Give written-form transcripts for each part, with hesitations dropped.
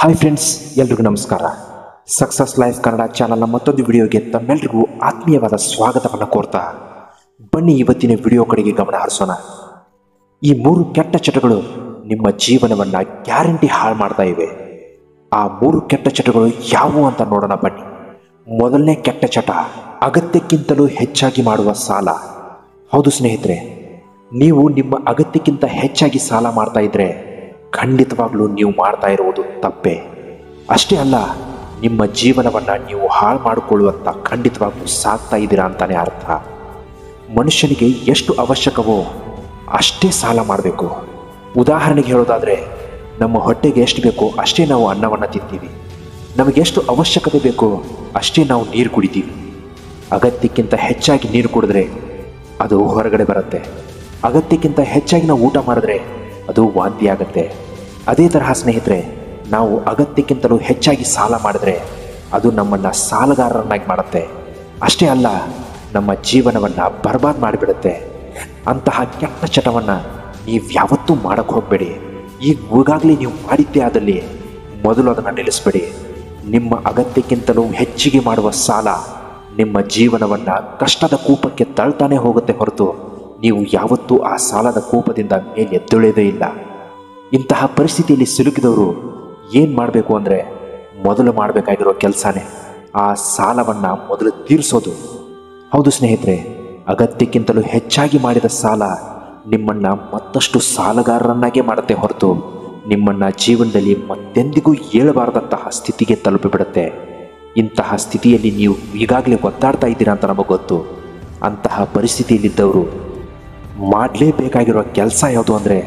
Hi friends, ಎಲ್ರಿಗೂ ನಮಸ್ಕಾರ. Success life Kannada ಚಾನಲ್ನ ಮತ್ತೊಂದು ವಿಡಿಯೋಗೆ ತಮ್ಮೆಲ್ಲರಿಗೂ ಆತ್ಮೀಯವಾದ ಸ್ವಾಗತವನ್ನು ಕೋರ್ತಾ ಬನ್ನಿ ಇವತ್ತಿನ ವಿಡಿಯೋ ಕಡೆಗೆ ಗಮನ ಹರಿಸೋಣ. ಈ 3 ಕೆಟ್ಟ ಚಟಗಳು ನಿಮ್ಮ ಜೀವನವನ್ನು ಗ್ಯಾರಂಟಿ ಹಾಳು ಮಾಡ್ತಾ ಇವೆ. ಆ 3 ಕೆಟ್ಟ ಚಟಗಳು ಯಾವುವು ಅಂತ ನೋಡೋಣ ಬನ್ನಿ. ಮೊದಲನೇ ಕೆಟ್ಟ ಚಟ, ಅಗತ್ಯಕ್ಕಿಂತಲೂ ಹೆಚ್ಚಾಗಿ ಮಾಡುವ ಸಾಲ. ಹೌದು ಸ್ನೇಹಿತರೆ, ನೀವು ನಿಮ್ಮ ಅಗತ್ಯಕ್ಕಿಂತ ಹೆಚ್ಚಾಗಿ ಸಾಲ ಮಾಡ್ತಾ ಇದ್ರೆ ಖಂಡಿತವಾಗ್ಲೂ ನೀವು ಮಾಡ್ತಾ ಇರುವುದು ತಪ್ಪೇ. ಅಷ್ಟೇ ಅಲ್ಲ, ನಿಮ್ಮ ಜೀವನವನ್ನು ನೀವು ಹಾಳು ಮಾಡಿಕೊಳ್ಳುವಂತ ಖಂಡಿತವಾಗ್ಲೂ ಸಾಗ್ತಾ ಇದ್ದೀರಾ ಅಂತಾನೆ ಅರ್ಥ. ಮನುಷ್ಯನಿಗೆ ಎಷ್ಟು ಅವಶ್ಯಕವೋ ಅಷ್ಟೇ ಸಾಲ ಮಾಡಬೇಕು. ಉದಾಹರಣೆಗೆ ಹೇಳೋದಾದರೆ, ನಮ್ಮ ಹೊಟ್ಟೆಗೆ ಎಷ್ಟು ಬೇಕೋ ಅಷ್ಟೇ ನಾವು ಅನ್ನವನ್ನು ತಿಂತೀವಿ. ನಮಗೆಷ್ಟು ಅವಶ್ಯಕತೆ ಬೇಕೋ ಅಷ್ಟೇ ನಾವು ನೀರು ಕುಡಿತೀವಿ. ಅಗತ್ಯಕ್ಕಿಂತ ಹೆಚ್ಚಾಗಿ ನೀರು ಕುಡಿದ್ರೆ ಅದು ಹೊರಗಡೆ ಬರುತ್ತೆ. ಅಗತ್ಯಕ್ಕಿಂತ ಹೆಚ್ಚಾಗಿ ನಾವು ಊಟ ಮಾಡಿದ್ರೆ ಅದು ವಾಂತಿ ಆಗುತ್ತೆ. ಅದೇ ತರಹ ಸ್ನೇಹಿತರೆ, ನಾವು ಅಗತ್ಯಕ್ಕಿಂತಲೂ ಹೆಚ್ಚಾಗಿ ಸಾಲ ಮಾಡಿದ್ರೆ ಅದು ನಮ್ಮನ್ನು ಸಾಲಗಾರರನ್ನಾಗಿ ಮಾಡುತ್ತೆ. ಅಷ್ಟೇ ಅಲ್ಲ, ನಮ್ಮ ಜೀವನವನ್ನು ಬರ್ಬಾದ್ ಮಾಡಿಬಿಡುತ್ತೆ. ಅಂತಹ ಕೆಟ್ಟ ಚಟವನ್ನು ನೀವು ಯಾವತ್ತೂ ಮಾಡೋಕ್ಕೆ ಹೋಗಬೇಡಿ. ಈಗಾಗಲೇ ನೀವು ಮಾಡಿದ್ದೇ ಆದಲ್ಲಿ ಮೊದಲು ಅದನ್ನು ನಿಲ್ಲಿಸಬೇಡಿ. ನಿಮ್ಮ ಅಗತ್ಯಕ್ಕಿಂತಲೂ ಹೆಚ್ಚಿಗೆ ಮಾಡುವ ಸಾಲ ನಿಮ್ಮ ಜೀವನವನ್ನು ಕಷ್ಟದ ಕೂಪಕ್ಕೆ ತಳ್ತಾನೆ ಹೋಗುತ್ತೆ ಹೊರತು ನೀವು ಯಾವತ್ತೂ ಆ ಸಾಲದ ಕೂಪದಿಂದ ಮೇಲೆ ಎದ್ದೇಳೋದೇ ಇಲ್ಲ. ಇಂತಹ ಪರಿಸ್ಥಿತಿಯಲ್ಲಿ ಸಿಲುಕಿದವರು ಏನು ಮಾಡಬೇಕು ಅಂದರೆ, ಮೊದಲು ಮಾಡಬೇಕಾಗಿರೋ ಕೆಲಸನೇ ಆ ಸಾಲವನ್ನು ಮೊದಲು ತೀರಿಸೋದು. ಹೌದು ಸ್ನೇಹಿತರೆ, ಅಗತ್ಯಕ್ಕಿಂತಲೂ ಹೆಚ್ಚಾಗಿ ಮಾಡಿದ ಸಾಲ ನಿಮ್ಮನ್ನು ಮತ್ತಷ್ಟು ಸಾಲಗಾರರನ್ನಾಗೇ ಮಾಡುತ್ತೆ ಹೊರತು ನಿಮ್ಮನ್ನು ಜೀವನದಲ್ಲಿ ಮತ್ತೆಂದಿಗೂ ಏಳಬಾರದಂತಹ ಸ್ಥಿತಿಗೆ ತಲುಪಿಬಿಡುತ್ತೆ. ಇಂತಹ ಸ್ಥಿತಿಯಲ್ಲಿ ನೀವು ಈಗಾಗಲೇ ಒದ್ದಾಡ್ತಾ ಇದ್ದೀರಾ ಅಂತ ನಮಗೆ ಗೊತ್ತು. ಅಂತಹ ಪರಿಸ್ಥಿತಿಯಲ್ಲಿದ್ದವರು ಮಾಡಲೇಬೇಕಾಗಿರೋ ಕೆಲಸ ಯಾವುದು ಅಂದರೆ,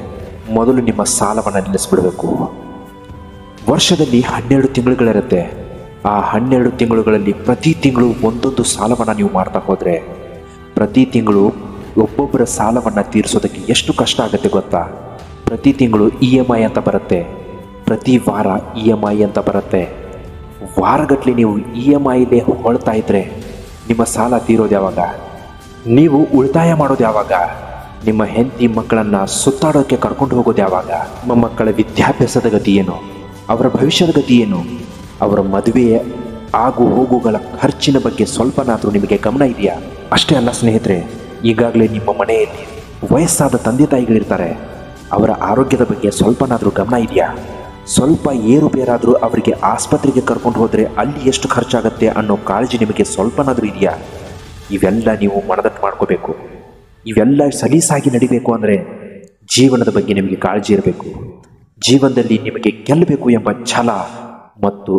ಮೊದಲು ನಿಮ್ಮ ಸಾಲವನ್ನು ನಿಲ್ಲಿಸ್ಬಿಡಬೇಕು. ವರ್ಷದಲ್ಲಿ 12 ತಿಂಗಳುಗಳಿರುತ್ತೆ. ಆ 12 ತಿಂಗಳುಗಳಲ್ಲಿ ಪ್ರತಿ ತಿಂಗಳು ಒಂದೊಂದು ಸಾಲವನ್ನು ನೀವು ಮಾಡ್ತಾ ಹೋದರೆ ಪ್ರತಿ ತಿಂಗಳು ಒಬ್ಬೊಬ್ಬರ ಸಾಲವನ್ನು ತೀರಿಸೋದಕ್ಕೆ ಎಷ್ಟು ಕಷ್ಟ ಆಗುತ್ತೆ ಗೊತ್ತಾ? ಪ್ರತಿ ತಿಂಗಳು EMI ಅಂತ ಬರುತ್ತೆ, ಪ್ರತಿ ವಾರ EMI ಅಂತ ಬರುತ್ತೆ. ವಾರಗಟ್ಟಲೆ ನೀವು EMIಲೇ ಹೊಳ್ತಾ ಇದ್ರೆ ನಿಮ್ಮ ಸಾಲ ತೀರೋದು ಯಾವಾಗ? ನೀವು ಉಳಿತಾಯ ಮಾಡೋದು ಯಾವಾಗ? ನಿಮ್ಮ ಹೆಂಡತಿ ಮಕ್ಕಳನ್ನು ಸುತ್ತಾಡೋಕ್ಕೆ ಕರ್ಕೊಂಡು ಹೋಗೋದು ಯಾವಾಗ? ನಿಮ್ಮ ಮಕ್ಕಳ ವಿದ್ಯಾಭ್ಯಾಸದ ಗತಿ ಏನು? ಅವರ ಭವಿಷ್ಯದ ಗತಿ ಏನು? ಅವರ ಮದುವೆಯ ಆಗು ಹೋಗುಗಳ ಖರ್ಚಿನ ಬಗ್ಗೆ ಸ್ವಲ್ಪನಾದರೂ ನಿಮಗೆ ಗಮನ ಇದೆಯಾ? ಅಷ್ಟೇ ಅಲ್ಲ ಸ್ನೇಹಿತರೆ, ಈಗಾಗಲೇ ನಿಮ್ಮ ಮನೆಯಲ್ಲಿ ವಯಸ್ಸಾದ ತಂದೆ ತಾಯಿಗಳಿರ್ತಾರೆ. ಅವರ ಆರೋಗ್ಯದ ಬಗ್ಗೆ ಸ್ವಲ್ಪನಾದರೂ ಗಮನ ಇದೆಯಾ? ಸ್ವಲ್ಪ ಏರುಪೇರಾದರೂ ಅವರಿಗೆ ಆಸ್ಪತ್ರೆಗೆ ಕರ್ಕೊಂಡು ಹೋದರೆ ಅಲ್ಲಿ ಎಷ್ಟು ಖರ್ಚಾಗುತ್ತೆ ಅನ್ನೋ ಕಾಳಜಿ ನಿಮಗೆ ಸ್ವಲ್ಪನಾದರೂ ಇದೆಯಾ? ಇವೆಲ್ಲ ನೀವು ಮನದಟ್ಟು ಮಾಡ್ಕೋಬೇಕು. ಇವೆಲ್ಲ ಸಲೀಸಾಗಿ ನಡಿಬೇಕು ಅಂದರೆ ಜೀವನದ ಬಗ್ಗೆ ನಿಮಗೆ ಕಾಳಜಿ ಇರಬೇಕು. ಜೀವನದಲ್ಲಿ ನಿಮಗೆ ಗೆಲ್ಲಬೇಕು ಎಂಬ ಛಲ ಮತ್ತು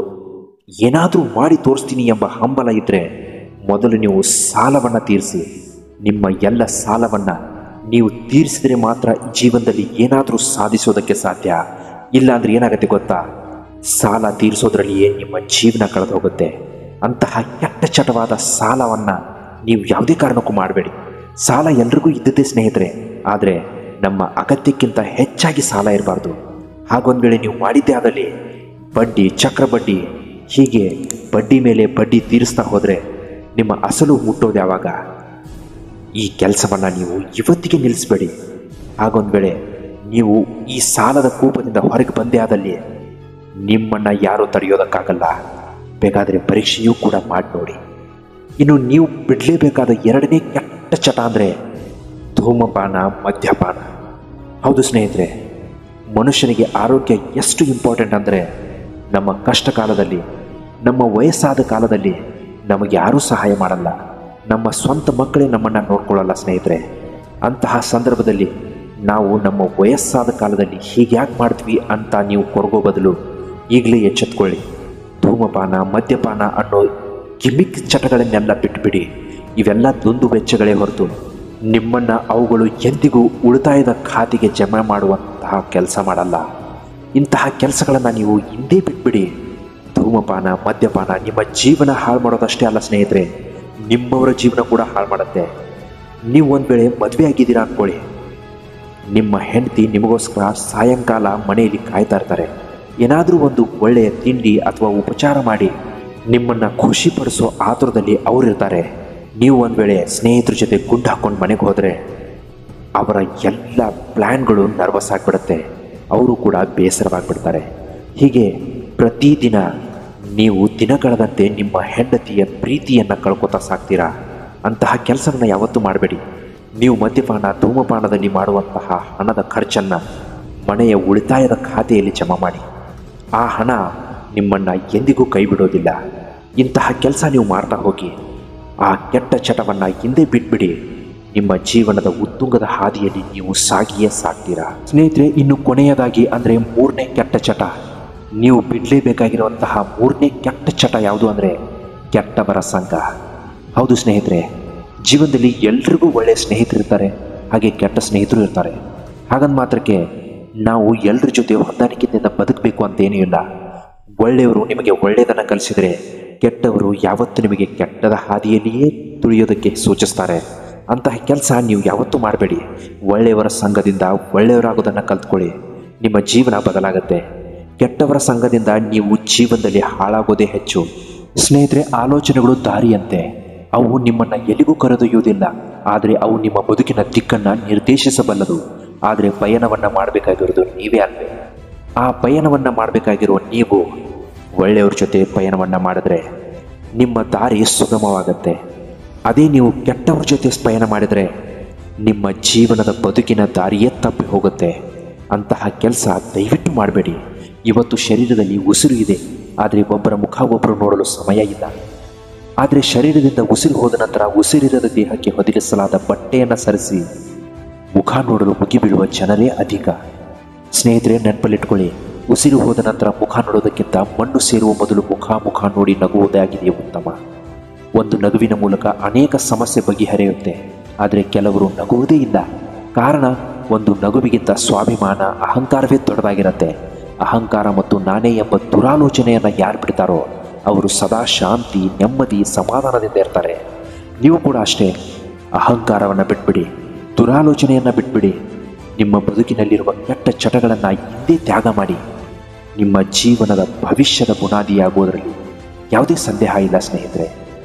ಏನಾದರೂ ಮಾಡಿ ತೋರಿಸ್ತೀನಿ ಎಂಬ ಹಂಬಲ ಇದ್ದರೆ ಮೊದಲು ನೀವು ಸಾಲವನ್ನು ತೀರಿಸಿ. ನಿಮ್ಮ ಎಲ್ಲ ಸಾಲವನ್ನು ನೀವು ತೀರಿಸಿದರೆ ಮಾತ್ರ ಜೀವನದಲ್ಲಿ ಏನಾದರೂ ಸಾಧಿಸೋದಕ್ಕೆ ಸಾಧ್ಯ. ಇಲ್ಲಾಂದ್ರೆ ಏನಾಗುತ್ತೆ ಗೊತ್ತಾ? ಸಾಲ ತೀರಿಸೋದ್ರಲ್ಲಿಯೇ ನಿಮ್ಮ ಜೀವನ ಕಳೆದು ಹೋಗುತ್ತೆ. ಅಂತಹ ಕೆಟ್ಟ ಚಟವಾದ ಸಾಲವನ್ನು ನೀವು ಯಾವುದೇ ಕಾರಣಕ್ಕೂ ಮಾಡಬೇಡಿ. ಸಾಲ ಎಲ್ರಿಗೂ ಇದ್ದದ್ದೇ ಸ್ನೇಹಿತರೆ, ಆದರೆ ನಮ್ಮ ಅಗತ್ಯಕ್ಕಿಂತ ಹೆಚ್ಚಾಗಿ ಸಾಲ ಇರಬಾರ್ದು. ಹಾಗೊಂದು ವೇಳೆ ನೀವು ಮಾಡಿದ್ದೇ ಆದಲ್ಲಿ ಬಡ್ಡಿ, ಚಕ್ರ ಬಡ್ಡಿ, ಹೀಗೆ ಬಡ್ಡಿ ಮೇಲೆ ಬಡ್ಡಿ ತೀರಿಸ್ತಾ ಹೋದರೆ ನಿಮ್ಮ ಅಸಲು ಮುಟ್ಟೋದು ಯಾವಾಗ? ಈ ಕೆಲಸವನ್ನು ನೀವು ಇವತ್ತಿಗೆ ನಿಲ್ಲಿಸಬೇಡಿ. ಹಾಗೊಂದು ವೇಳೆ ನೀವು ಈ ಸಾಲದ ಕೂಪದಿಂದ ಹೊರಗೆ ಬಂದೇ ಆದಲ್ಲಿ ನಿಮ್ಮನ್ನು ಯಾರೂ ತಡೆಯೋದಕ್ಕಾಗಲ್ಲ. ಬೇಕಾದರೆ ಪರೀಕ್ಷೆಯೂ ಕೂಡ ಮಾಡಿ ನೋಡಿ. ಇನ್ನು ನೀವು ಬಿಡಲೇಬೇಕಾದ 2ನೇ ಕೆಟ್ಟ ಚಟ ಅಂದರೆ ಧೂಮಪಾನ, ಮದ್ಯಪಾನ. ಹೌದು ಸ್ನೇಹಿತರೆ, ಮನುಷ್ಯನಿಗೆ ಆರೋಗ್ಯ ಎಷ್ಟು ಇಂಪಾರ್ಟೆಂಟ್ ಅಂದರೆ, ನಮ್ಮ ಕಷ್ಟ ಕಾಲದಲ್ಲಿ, ನಮ್ಮ ವಯಸ್ಸಾದ ಕಾಲದಲ್ಲಿ ನಮಗೆ ಯಾರೂ ಸಹಾಯ ಮಾಡಲ್ಲ. ನಮ್ಮ ಸ್ವಂತ ಮಕ್ಕಳೇ ನಮ್ಮನ್ನು ನೋಡ್ಕೊಳ್ಳಲ್ಲ ಸ್ನೇಹಿತರೆ. ಅಂತಹ ಸಂದರ್ಭದಲ್ಲಿ ನಾವು ನಮ್ಮ ವಯಸ್ಸಾದ ಕಾಲದಲ್ಲಿ ಹೀಗ್ಯಾಕೆ ಮಾಡ್ತೀವಿ ಅಂತ ನೀವು ಕೊರಗೋ ಬದಲು ಈಗಲೇ ಎಚ್ಚೆತ್ಕೊಳ್ಳಿ. ಧೂಮಪಾನ, ಮದ್ಯಪಾನ ಅನ್ನೋ ಗಿಮಿಕ್ ಚಟಗಳನ್ನೆಲ್ಲ ಬಿಟ್ಟುಬಿಡಿ. ಇವೆಲ್ಲ ದುಂದು ವೆಚ್ಚಗಳೇ ಹೊರತು ನಿಮ್ಮನ್ನು ಅವುಗಳು ಎಂದಿಗೂ ಉಳಿತಾಯದ ಖಾತೆಗೆ ಜಮಾ ಮಾಡುವಂತಹ ಕೆಲಸ ಮಾಡಲ್ಲ. ಇಂತಹ ಕೆಲಸಗಳನ್ನು ನೀವು ಹಿಂದೆ ಬಿಟ್ಬಿಡಿ. ಧೂಮಪಾನ, ಮದ್ಯಪಾನ ನಿಮ್ಮ ಜೀವನ ಹಾಳು ಮಾಡೋದಷ್ಟೇ ಅಲ್ಲ ಸ್ನೇಹಿತರೆ, ನಿಮ್ಮವರ ಜೀವನ ಕೂಡ ಹಾಳು ಮಾಡುತ್ತೆ. ನೀವು ಒಂದು ವೇಳೆ ಮದುವೆ ಆಗಿದ್ದೀರಾ ಅಂದ್ಕೊಳ್ಳಿ, ನಿಮ್ಮ ಹೆಂಡತಿ ನಿಮಗೋಸ್ಕರ ಸಾಯಂಕಾಲ ಮನೆಯಲ್ಲಿ ಕಾಯ್ತಾ ಇರ್ತಾರೆ. ಏನಾದರೂ ಒಂದು ಒಳ್ಳೆಯ ತಿಂಡಿ ಅಥವಾ ಉಪಚಾರ ಮಾಡಿ ನಿಮ್ಮನ್ನು ಖುಷಿಪಡಿಸೋ ಆತುರದಲ್ಲಿ ಅವರಿರ್ತಾರೆ. ನೀವು ಒಂದು ವೇಳೆ ಸ್ನೇಹಿತರ ಜೊತೆ ಗುಂಡು ಹಾಕ್ಕೊಂಡು ಮನೆಗೆ ಹೋದರೆ ಅವರ ಎಲ್ಲ ಪ್ಲ್ಯಾನ್ಗಳು ನರ್ವಸ್ ಆಗಿಬಿಡುತ್ತೆ. ಅವರು ಕೂಡ ಬೇಸರವಾಗಿಬಿಡ್ತಾರೆ. ಹೀಗೆ ಪ್ರತಿದಿನ ನೀವು ದಿನ ಕಳೆದಂತೆ ನಿಮ್ಮ ಹೆಂಡತಿಯ ಪ್ರೀತಿಯನ್ನು ಕಳ್ಕೊತಾ ಸಾಕ್ತೀರಾ. ಅಂತಹ ಕೆಲಸವನ್ನು ಯಾವತ್ತೂ ಮಾಡಬೇಡಿ. ನೀವು ಮದ್ಯಪಾನ ಧೂಮಪಾನದಲ್ಲಿ ಮಾಡುವಂತಹ ಹಣದ ಖರ್ಚನ್ನು ಮನೆಯ ಉಳಿತಾಯದ ಖಾತೆಯಲ್ಲಿ ಜಮಾ ಮಾಡಿ. ಆ ಹಣ ನಿಮ್ಮನ್ನು ಎಂದಿಗೂ ಕೈ ಬಿಡೋದಿಲ್ಲ. ಇಂತಹ ಕೆಲಸ ನೀವು ಮಾಡ್ತಾ ಹೋಗಿ. ಆ ಕೆಟ್ಟ ಚಟವನ್ನು ಹಿಂದೆ ಬಿಟ್ಬಿಡಿ. ನಿಮ್ಮ ಜೀವನದ ಉತ್ತುಂಗದ ಹಾದಿಯಲ್ಲಿ ನೀವು ಸಾಗಿಯೇ ಸಾಗ್ತೀರಾ. ಸ್ನೇಹಿತರೆ, ಇನ್ನು ಕೊನೆಯದಾಗಿ ಅಂದರೆ ಮೂರನೇ ಕೆಟ್ಟ ಚಟ, ನೀವು ಬಿಡಲೇಬೇಕಾಗಿರುವಂತಹ ಮೂರನೇ ಕೆಟ್ಟ ಚಟ ಯಾವುದು ಅಂದರೆ ಕೆಟ್ಟವರ ಸಂಘ. ಹೌದು ಸ್ನೇಹಿತರೆ, ಜೀವನದಲ್ಲಿ ಎಲ್ರಿಗೂ ಒಳ್ಳೆಯ ಸ್ನೇಹಿತರಿರ್ತಾರೆ, ಹಾಗೆ ಕೆಟ್ಟ ಸ್ನೇಹಿತರು ಇರ್ತಾರೆ. ಹಾಗಂದ ಮಾತ್ರಕ್ಕೆ ನಾವು ಎಲ್ಲರ ಜೊತೆ ಹೊಂದಾಣಿಕೆಯಿಂದ ಬದುಕಬೇಕು ಅಂತೇನೂ ಇಲ್ಲ. ಒಳ್ಳೆಯವರು ನಿಮಗೆ ಒಳ್ಳೆಯದನ್ನು ಕಲಿಸಿದರೆ ಕೆಟ್ಟವರು ಯಾವತ್ತೂ ನಿಮಗೆ ಕೆಟ್ಟದ ಹಾದಿಯಲ್ಲಿಯೇ ತುಳಿಯೋದಕ್ಕೆ ಸೂಚಿಸ್ತಾರೆ. ಅಂತಹ ಕೆಲಸ ನೀವು ಯಾವತ್ತೂ ಮಾಡಬೇಡಿ. ಒಳ್ಳೆಯವರ ಸಂಘದಿಂದ ಒಳ್ಳೆಯವರಾಗೋದನ್ನು ಕಲ್ತ್ಕೊಳ್ಳಿ. ನಿಮ್ಮ ಜೀವನ ಬದಲಾಗುತ್ತೆ. ಕೆಟ್ಟವರ ಸಂಘದಿಂದ ನೀವು ಜೀವನದಲ್ಲಿ ಹಾಳಾಗೋದೇ ಹೆಚ್ಚು. ಸ್ನೇಹಿತರೆ, ಆಲೋಚನೆಗಳು ದಾರಿಯಂತೆ. ಅವು ನಿಮ್ಮನ್ನು ಎಲ್ಲಿಗೂ ಕರೆದೊಯ್ಯುವುದಿಲ್ಲ, ಆದರೆ ಅವು ನಿಮ್ಮ ಬದುಕಿನ ದಿಕ್ಕನ್ನು ನಿರ್ದೇಶಿಸಬಲ್ಲದು. ಆದರೆ ಪಯಣವನ್ನು ಮಾಡಬೇಕಾಗಿರೋದು ನೀವೇ ಅಲ್ವೇ. ಆ ಪಯಣವನ್ನು ಮಾಡಬೇಕಾಗಿರುವ ನೀವು ಒಳ್ಳೆಯವ್ರ ಜೊತೆ ಪಯಣವನ್ನು ಮಾಡಿದ್ರೆ ನಿಮ್ಮ ದಾರಿ ಸುಗಮವಾಗತ್ತೆ. ಅದೇ ನೀವು ಕೆಟ್ಟವ್ರ ಜೊತೆ ಪಯಣ ಮಾಡಿದರೆ ನಿಮ್ಮ ಜೀವನದ ಬದುಕಿನ ದಾರಿಯೇ ತಪ್ಪಿ ಹೋಗುತ್ತೆ. ಅಂತಹ ಕೆಲಸ ದಯವಿಟ್ಟು ಮಾಡಬೇಡಿ. ಇವತ್ತು ಶರೀರದಲ್ಲಿ ಉಸಿರು ಇದೆ, ಆದರೆ ಒಬ್ಬರ ಮುಖ ಒಬ್ಬರು ನೋಡಲು ಸಮಯ ಇಲ್ಲ. ಆದರೆ ಶರೀರದಿಂದ ಉಸಿರು ಹೋದ ನಂತರ ಉಸಿರಿರದ ದೇಹಕ್ಕೆ ಹೊದಿಸಲಾದ ಬಟ್ಟೆಯನ್ನು ಸರಿಸಿ ಮುಖ ನೋಡಲು ಮುಗಿಬೀಳುವ ಜನರೇ ಅಧಿಕ. ಸ್ನೇಹಿತರೆ, ನೆನಪಲ್ಲಿಟ್ಕೊಳ್ಳಿ, ಉಸಿರು ಹೋದ ನಂತರ ಮುಖ ನೋಡೋದಕ್ಕಿಂತ ಮಣ್ಣು ಸೇರುವ ಮೊದಲು ಮುಖ ನೋಡಿ ನಗುವುದಾಗಿದೆ ಉತ್ತಮ. ಒಂದು ನಗುವಿನ ಮೂಲಕ ಅನೇಕ ಸಮಸ್ಯೆ ಬಗೆಹರಿಯುತ್ತೆ. ಆದರೆ ಕೆಲವರು ನಗುವುದೇ ಇಲ್ಲ. ಕಾರಣ, ಒಂದು ನಗುವಿಗಿಂತ ಸ್ವಾಭಿಮಾನ, ಅಹಂಕಾರವೇ ದೊಡ್ಡದಾಗಿರುತ್ತೆ. ಅಹಂಕಾರ ಮತ್ತು ನಾನೇ ಎಂಬ ದುರಾಲೋಚನೆಯನ್ನು ಯಾರು ಬಿಡ್ತಾರೋ ಅವರು ಸದಾ ಶಾಂತಿ, ನೆಮ್ಮದಿ, ಸಮಾಧಾನದಿಂದ ಇರ್ತಾರೆ. ನೀವು ಕೂಡ ಅಷ್ಟೇ. ಅಹಂಕಾರವನ್ನು ಬಿಟ್ಬಿಡಿ, ದುರಾಲೋಚನೆಯನ್ನು ಬಿಟ್ಬಿಡಿ. ನಿಮ್ಮ ಬದುಕಿನಲ್ಲಿರುವ ಕೆಟ್ಟ ಚಟಗಳನ್ನು ಹಿಂದೆ ತ್ಯಾಗ ಮಾಡಿ. ನಿಮ್ಮ ಜೀವನದ ಭವಿಷ್ಯದ ಬುನಾದಿಯಾಗುವುದರಲ್ಲಿ ಯಾವುದೇ ಸಂದೇಹ ಇಲ್ಲ ಸ್ನೇಹಿತರೆ.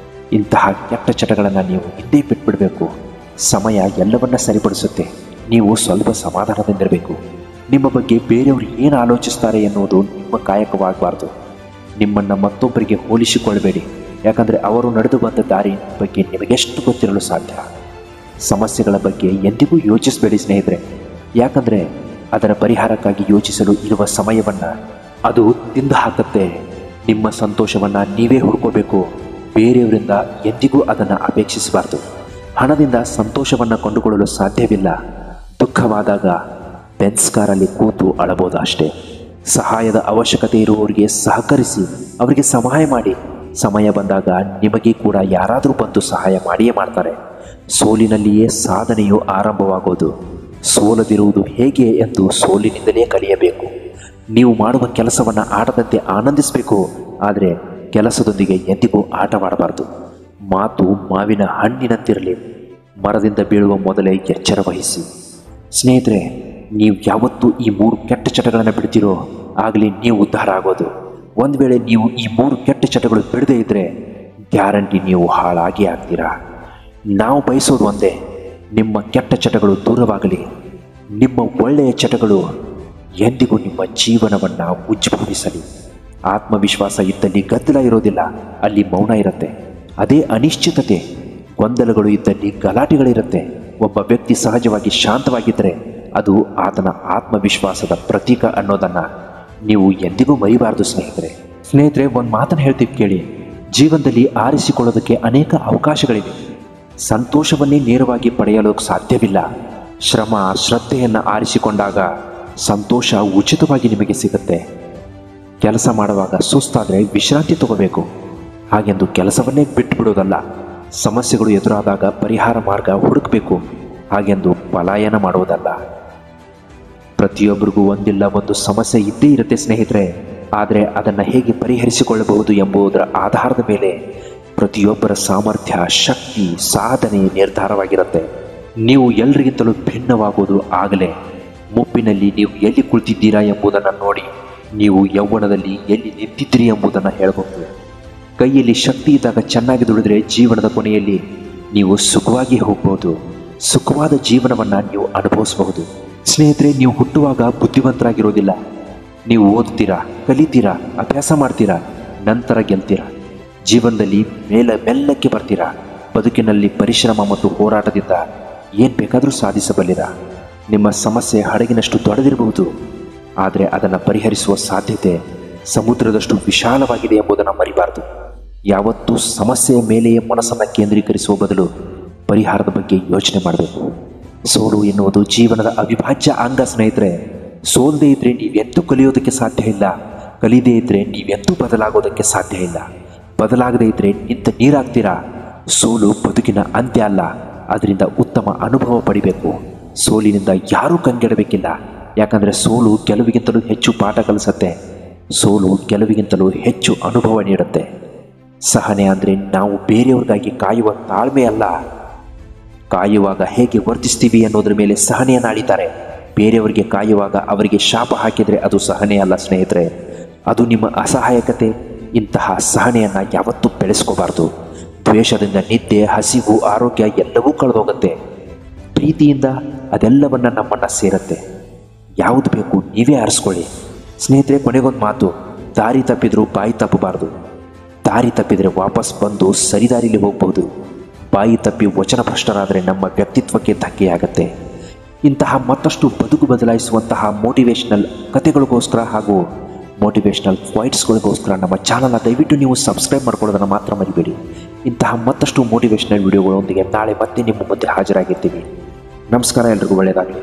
ಇಂತಹ ಕೆಟ್ಟ ಚಟಗಳನ್ನು ನೀವು ಹಿಂದೆ ಬಿಟ್ಬಿಡಬೇಕು. ಸಮಯ ಎಲ್ಲವನ್ನ ಸರಿಪಡಿಸುತ್ತೆ. ನೀವು ಸ್ವಲ್ಪ ಸಮಾಧಾನದಿಂದಿರಬೇಕು. ನಿಮ್ಮ ಬಗ್ಗೆ ಬೇರೆಯವರು ಏನು ಆಲೋಚಿಸ್ತಾರೆ ಎನ್ನುವುದು ನಿಮ್ಮ ಕಾಯಕವಾಗಬಾರ್ದು. ನಿಮ್ಮನ್ನು ಮತ್ತೊಬ್ಬರಿಗೆ ಹೋಲಿಸಿಕೊಳ್ಳಬೇಡಿ. ಯಾಕಂದರೆ ಅವರು ನಡೆದು ಬಂದ ದಾರಿ ಬಗ್ಗೆ ನಿಮಗೆಷ್ಟು ಗೊತ್ತಿರಲು ಸಾಧ್ಯ. ಸಮಸ್ಯೆಗಳ ಬಗ್ಗೆ ಎಂದಿಗೂ ಯೋಚಿಸಬೇಡಿ ಸ್ನೇಹಿತರೆ. ಯಾಕಂದರೆ ಅದರ ಪರಿಹಾರಕ್ಕಾಗಿ ಯೋಚಿಸಲು ಇರುವ ಸಮಯವನ್ನು ಅದು ತಿಂದು ಹಾಕುತ್ತೆ. ನಿಮ್ಮ ಸಂತೋಷವನ್ನು ನೀವೇ ಹುಡ್ಕೋಬೇಕು. ಬೇರೆಯವರಿಂದ ಎಂದಿಗೂ ಅದನ್ನು ಅಪೇಕ್ಷಿಸಬಾರ್ದು. ಹಣದಿಂದ ಸಂತೋಷವನ್ನು ಕೊಂಡುಕೊಳ್ಳಲು ಸಾಧ್ಯವಿಲ್ಲ. ದುಃಖವಾದಾಗ ಬೆನ್ಸ್ ಕಾರಲ್ಲಿ ಕೂತು ಅಳಬಹುದು ಅಷ್ಟೇ. ಸಹಾಯದ ಅವಶ್ಯಕತೆ ಇರುವವರಿಗೆ ಸಹಕರಿಸಿ, ಅವರಿಗೆ ಸಹಾಯ ಮಾಡಿ. ಸಮಯ ಬಂದಾಗ ನಿಮಗೆ ಕೂಡ ಯಾರಾದರೂ ಬಂದು ಸಹಾಯ ಮಾಡಿಯೇ ಮಾಡ್ತಾರೆ. ಸೋಲಿನಲ್ಲಿಯೇ ಸಾಧನೆಯು ಆರಂಭವಾಗೋದು. ಸೋಲದಿರುವುದು ಹೇಗೆ ಎಂದು ಸೋಲಿನಿಂದಲೇ ಕಲಿಯಬೇಕು. ನೀವು ಮಾಡುವ ಕೆಲಸವನ್ನು ಆಟದಂತೆ ಆನಂದಿಸಬೇಕು, ಆದರೆ ಕೆಲಸದೊಂದಿಗೆ ಎಂದಿಗೂ ಆಟವಾಡಬಾರ್ದು. ಮಾತು ಮಾವಿನ ಹಣ್ಣಿನಂತಿರಲಿ, ಮರದಿಂದ ಬೀಳುವ ಮೊದಲೇ ಎಚ್ಚರ ವಹಿಸಿ. ಸ್ನೇಹಿತರೆ, ನೀವು ಯಾವತ್ತೂ ಈ 3 ಕೆಟ್ಟ ಚಟಗಳನ್ನು ಬಿಡ್ತೀರೋ ಆಗಲಿ ನೀವು ಉದ್ಧಾರ ಆಗೋದು. ಒಂದು ವೇಳೆ ನೀವು ಈ 3 ಕೆಟ್ಟ ಚಟಗಳು ಬಿಡದೇ ಇದ್ದರೆ ಗ್ಯಾರಂಟಿ ನೀವು ಹಾಳಾಗಿ ಆಗ್ತೀರಾ. ನಾವು ಬಯಸೋದು ಒಂದೇ, ನಿಮ್ಮ ಕೆಟ್ಟ ಚಟಗಳು ದೂರವಾಗಲಿ. ನಿಮ್ಮ ಒಳ್ಳೆಯ ಚಟಗಳು ಎಂದಿಗೂ ನಿಮ್ಮ ಜೀವನವನ್ನು ಉಜ್ಜೀವಿಸಲಿ. ಆತ್ಮವಿಶ್ವಾಸ ಇದ್ದಲ್ಲಿ ಗದ್ದಲ ಇರೋದಿಲ್ಲ, ಅಲ್ಲಿ ಮೌನ ಇರುತ್ತೆ. ಅದೇ ಅನಿಶ್ಚಿತತೆ, ಗೊಂದಲಗಳು ಇದ್ದಲ್ಲಿ ಗಲಾಟೆಗಳಿರುತ್ತೆ. ಒಬ್ಬ ವ್ಯಕ್ತಿ ಸಹಜವಾಗಿ ಶಾಂತವಾಗಿದ್ದರೆ ಅದು ಆತನ ಆತ್ಮವಿಶ್ವಾಸದ ಪ್ರತೀಕ ಅನ್ನೋದನ್ನು ನೀವು ಎಂದಿಗೂ ಮರಿಬಾರದು ಸ್ನೇಹಿತರೆ, ಒಂದು ಮಾತನ್ನು ಹೇಳ್ತೀವಿ ಕೇಳಿ. ಜೀವನದಲ್ಲಿ ಆರಿಸಿಕೊಳ್ಳೋದಕ್ಕೆ ಅನೇಕ ಅವಕಾಶಗಳಿವೆ. ಸಂತೋಷವನ್ನೇ ನೇರವಾಗಿ ಪಡೆಯಲು ಸಾಧ್ಯವಿಲ್ಲ. ಶ್ರಮ, ಶ್ರದ್ಧೆಯನ್ನು ಆರಿಸಿಕೊಂಡಾಗ ಸಂತೋಷ ಉಚಿತವಾಗಿ ನಿಮಗೆ ಸಿಗುತ್ತೆ. ಕೆಲಸ ಮಾಡುವಾಗ ಸುಸ್ತಾದರೆ ವಿಶ್ರಾಂತಿ ತಗೋಬೇಕು. ಹಾಗೆಂದು ಕೆಲಸವನ್ನೇ ಬಿಟ್ಟು ಬಿಡೋದಲ್ಲ. ಸಮಸ್ಯೆಗಳು ಎದುರಾದಾಗ ಪರಿಹಾರ ಮಾರ್ಗ ಹುಡುಕಬೇಕು. ಹಾಗೆಂದು ಪಲಾಯನ ಮಾಡುವುದಲ್ಲ. ಪ್ರತಿಯೊಬ್ಬರಿಗೂ ಒಂದಿಲ್ಲ ಒಂದು ಸಮಸ್ಯೆ ಇದ್ದೇ ಇರುತ್ತೆ ಸ್ನೇಹಿತರೆ. ಆದರೆ ಅದನ್ನು ಹೇಗೆ ಪರಿಹರಿಸಿಕೊಳ್ಳಬಹುದು ಎಂಬುದರ ಆಧಾರದ ಮೇಲೆ ಪ್ರತಿಯೊಬ್ಬರ ಸಾಮರ್ಥ್ಯ, ಶಕ್ತಿ, ಸಾಧನೆ ನಿರ್ಧಾರವಾಗಿರುತ್ತೆ. ನೀವು ಎಲ್ಲರಿಗಿಂತಲೂ ಭಿನ್ನವಾಗುವುದು ಆಗಲೇ. ಮುಪ್ಪಿನಲ್ಲಿ ನೀವು ಎಲ್ಲಿ ಕುಳಿತಿದ್ದೀರಾ ಎಂಬುದನ್ನು ನೋಡಿ ನೀವು ಯೌವನದಲ್ಲಿ ಎಲ್ಲಿ ನಿಂತಿದ್ದೀರಿ ಎಂಬುದನ್ನು ಹೇಳಬಹುದು. ಕೈಯಲ್ಲಿ ಶಕ್ತಿ ಇದ್ದಾಗ ಚೆನ್ನಾಗಿ ದುಡಿದ್ರೆ ಜೀವನದ ಕೊನೆಯಲ್ಲಿ ನೀವು ಸುಖವಾಗಿ ಹೋಗಬಹುದು. ಸುಖವಾದ ಜೀವನವನ್ನು ನೀವು ಅನುಭವಿಸಬಹುದು. ಸ್ನೇಹಿತರೆ, ನೀವು ಹುಟ್ಟುವಾಗ ಬುದ್ಧಿವಂತರಾಗಿರೋದಿಲ್ಲ. ನೀವು ಓದ್ತೀರಾ, ಕಲಿತೀರಾ, ಅಭ್ಯಾಸ ಮಾಡ್ತೀರಾ, ನಂತರ ಗೆಲ್ತೀರಾ. ಜೀವನದಲ್ಲಿ ಮೆಲ್ಲಕ್ಕೆ ಬರ್ತೀರಾ. ಬದುಕಿನಲ್ಲಿ ಪರಿಶ್ರಮ ಮತ್ತು ಹೋರಾಟದಿಂದ ಏನು ಬೇಕಾದರೂ ಸಾಧಿಸಬಲ್ಲಿರಾ. ನಿಮ್ಮ ಸಮಸ್ಯೆ ಹಡಗಿನಷ್ಟು ದೊಡ್ಡದಿರಬಹುದು, ಆದರೆ ಅದನ್ನು ಪರಿಹರಿಸುವ ಸಾಧ್ಯತೆ ಸಮುದ್ರದಷ್ಟು ವಿಶಾಲವಾಗಿದೆ ಎಂಬುದನ್ನು ಮರಿಬಾರದು. ಯಾವತ್ತೂ ಸಮಸ್ಯೆಯ ಮೇಲೆಯೇ ಮನಸ್ಸನ್ನು ಕೇಂದ್ರೀಕರಿಸುವ ಬದಲು ಪರಿಹಾರದ ಬಗ್ಗೆ ಯೋಚನೆ ಮಾಡಬೇಕು. ಸೋಲು ಎನ್ನುವುದು ಜೀವನದ ಅವಿಭಾಜ್ಯ ಅಂಗ ಸ್ನೇಹಿತರೆ. ಸೋಲದೇ ಇದ್ದರೆ ನೀವೆಂತೂ ಕಲಿಯೋದಕ್ಕೆ ಸಾಧ್ಯ ಇಲ್ಲ. ಕಲಿಯದೇ ಇದ್ದರೆ ನೀವೆಂತೂ ಬದಲಾಗೋದಕ್ಕೆ ಸಾಧ್ಯ ಇಲ್ಲ. ಬದಲಾಗದೇ ಇದ್ದರೆ ನಿಂತ ನೀರಾಗ್ತೀರಾ. ಸೋಲು ಬದುಕಿನ ಅಂತ್ಯ ಅಲ್ಲ, ಅದರಿಂದ ಉತ್ತಮ ಅನುಭವ ಪಡಿಬೇಕು. ಸೋಲಿನಿಂದ ಯಾರೂ ಕಂಗೆಡಬೇಕಿಲ್ಲ, ಯಾಕಂದರೆ ಸೋಲು ಗೆಲುವಿಗಿಂತಲೂ ಹೆಚ್ಚು ಪಾಠ ಕಲಿಸುತ್ತೆ. ಸೋಲು ಗೆಲುವಿಗಿಂತಲೂ ಹೆಚ್ಚು ಅನುಭವ ನೀಡುತ್ತೆ. ಸಹನೆ ಅಂದರೆ ನಾವು ಬೇರೆಯವ್ರಿಗಾಗಿ ಕಾಯುವ ತಾಳ್ಮೆ ಅಲ್ಲ, ಕಾಯುವಾಗ ಹೇಗೆ ವರ್ತಿಸ್ತೀವಿ ಅನ್ನೋದ್ರ ಮೇಲೆ ಸಹನೆಯನ್ನು ಆಳಿದ್ದಾರೆ. ಬೇರೆಯವರಿಗೆ ಕಾಯುವಾಗ ಅವರಿಗೆ ಶಾಪ ಹಾಕಿದರೆ ಅದು ಸಹನೆ ಅಲ್ಲ ಸ್ನೇಹಿತರೆ, ಅದು ನಿಮ್ಮ ಅಸಹಾಯಕತೆ. ಇಂತಹ ಸಹನೆಯನ್ನು ಯಾವತ್ತೂ ಬೆಳೆಸ್ಕೋಬಾರ್ದು. ದ್ವೇಷದಿಂದ ನಿದ್ದೆ, ಹಸಿವು, ಆರೋಗ್ಯ ಎಲ್ಲವೂ ಕಳೆದೋಗುತ್ತೆ. ಪ್ರೀತಿಯಿಂದ ಅದೆಲ್ಲವನ್ನು ನಮ್ಮನ್ನು ಸೇರುತ್ತೆ. ಯಾವುದು ಬೇಕು ನೀವೇ ಆರಿಸ್ಕೊಳ್ಳಿ. ಸ್ನೇಹಿತರೆ, ಕೊನೆಗೊಂದು ಮಾತು, ದಾರಿ ತಪ್ಪಿದರೂ ಬಾಯಿ ತಪ್ಪಬಾರ್ದು. ದಾರಿ ತಪ್ಪಿದರೆ ವಾಪಸ್ ಬಂದು ಸರಿದಾರಿಲಿ ಹೋಗ್ಬೋದು. ಬಾಯಿ ತಪ್ಪಿ ವಚನಭ್ರಷ್ಟರಾದರೆ ನಮ್ಮ ವ್ಯಕ್ತಿತ್ವಕ್ಕೆ ಧಕ್ಕೆಯಾಗತ್ತೆ. ಇಂತಹ ಮತ್ತಷ್ಟು ಬದುಕು ಬದಲಾಯಿಸುವಂತಹ ಮೋಟಿವೇಶ್ನಲ್ ಕಥೆಗಳಿಗೋಸ್ಕರ ಹಾಗೂ ಮೋಟಿವೇಶ್ನಲ್ ಕ್ವೈಟ್ಸ್ಗಳಿಗೋಸ್ಕರ ನಮ್ಮ ಚಾನಲ್ನ ದಯವಿಟ್ಟು ನೀವು ಸಬ್ಸ್ಕ್ರೈಬ್ ಮಾಡ್ಕೊಳ್ಳೋದನ್ನು ಮಾತ್ರ ಮರಿಬೇಡಿ. ಇಂತಹ ಮತ್ತಷ್ಟು ಮೋಟಿವೇಶ್ನಲ್ ವಿಡಿಯೋಗಳೊಂದಿಗೆ ನಾಳೆ ಮತ್ತೆ ನಿಮ್ಮ ಮುಂದೆ ಹಾಜರಾಗಿರ್ತೀವಿ. ನಮಸ್ಕಾರ, ಎಲ್ರಿಗೂ ಒಳ್ಳೆಯದಾಗಲಿ.